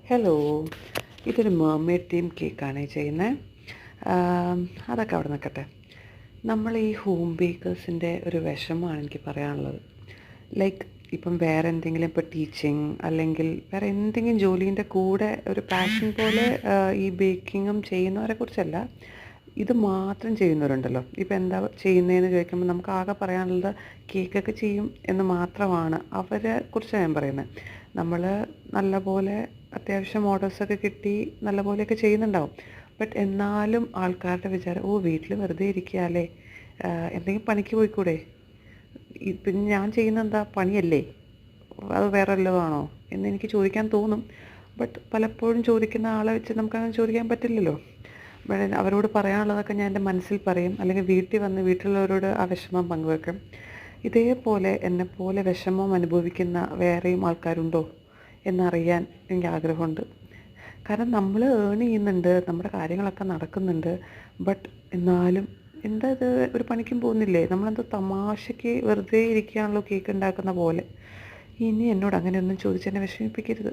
Hello, ഇതൊരു mermaid theme കേക്കാണ് ചെയ്യുന്നത്. അതൊക്കെ അവിടെ നിൽക്കട്ടെ. നമ്മൾ ഈ ഹോം ബേക്കേഴ്സിൻ്റെ ഒരു വിഷമമാണ് എനിക്ക് പറയാനുള്ളത്. ലൈക്ക് ഇപ്പം വേറെ എന്തെങ്കിലും ഇപ്പോൾ ടീച്ചിങ് അല്ലെങ്കിൽ വേറെ എന്തെങ്കിലും ജോലീൻ്റെ കൂടെ ഒരു പാഷൻ പോലെ ഈ ബേക്കിങ്ങും ചെയ്യുന്നവരെ കുറിച്ചല്ല, ഇത് മാത്രം ചെയ്യുന്നവരുണ്ടല്ലോ. ഇപ്പം എന്താ ചെയ്യുന്നതെന്ന് ചോദിക്കുമ്പോൾ നമുക്ക് ആകെ പറയാനുള്ളത് കേക്കൊക്കെ ചെയ്യും എന്ന് മാത്രമാണ്. അവരെ കുറിച്ചാണ് ഞാൻ പറയുന്നത്. നമ്മൾ നല്ലപോലെ അത്യാവശ്യം ഓർഡേഴ്സൊക്കെ കിട്ടി നല്ലപോലെയൊക്കെ ചെയ്യുന്നുണ്ടാവും. ബട്ട് എന്നാലും ആൾക്കാരുടെ വിചാരം, ഓ വീട്ടിൽ വെറുതെ ഇരിക്കുകയല്ലേ, എന്തെങ്കിലും പണിക്ക് പോയിക്കൂടെ, പിന്നെ ഞാൻ ചെയ്യുന്നത് എന്താ പണിയല്ലേ, അത് വേറെ വല്ലതുമാണോ എന്നെനിക്ക് ചോദിക്കാൻ തോന്നും. ബട്ട് പലപ്പോഴും ചോദിക്കുന്ന ആളെ വെച്ച് നമുക്കങ്ങനെ ചോദിക്കാൻ പറ്റില്ലല്ലോ. അവരോട് പറയാനുള്ളതൊക്കെ ഞാൻ എൻ്റെ മനസ്സിൽ പറയും, അല്ലെങ്കിൽ വീട്ടിൽ വന്ന് വീട്ടിലുള്ളവരോട് ആ വിഷമം പങ്കുവെക്കും. ഇതേപോലെ എന്നെപ്പോലെ വിഷമം അനുഭവിക്കുന്ന വേറെയും ആൾക്കാരുണ്ടോ എന്നറിയാൻ എനിക്ക് ആഗ്രഹമുണ്ട്. കാരണം നമ്മൾ ഏൺ ചെയ്യുന്നുണ്ട്, നമ്മുടെ കാര്യങ്ങളൊക്കെ നടക്കുന്നുണ്ട്. ബട്ട് എന്നാലും എന്താ ഇത്, ഒരു പണിക്കും പോകുന്നില്ലേ, നമ്മളെന്തോ തമാശയ്ക്ക് വെറുതെ ഇരിക്കുകയാണല്ലോ കേക്ക് ഉണ്ടാക്കുന്ന പോലെ. ഇനി എന്നോട് അങ്ങനെയൊന്നും ചോദിച്ചെന്നെ വിഷമിപ്പിക്കരുത്.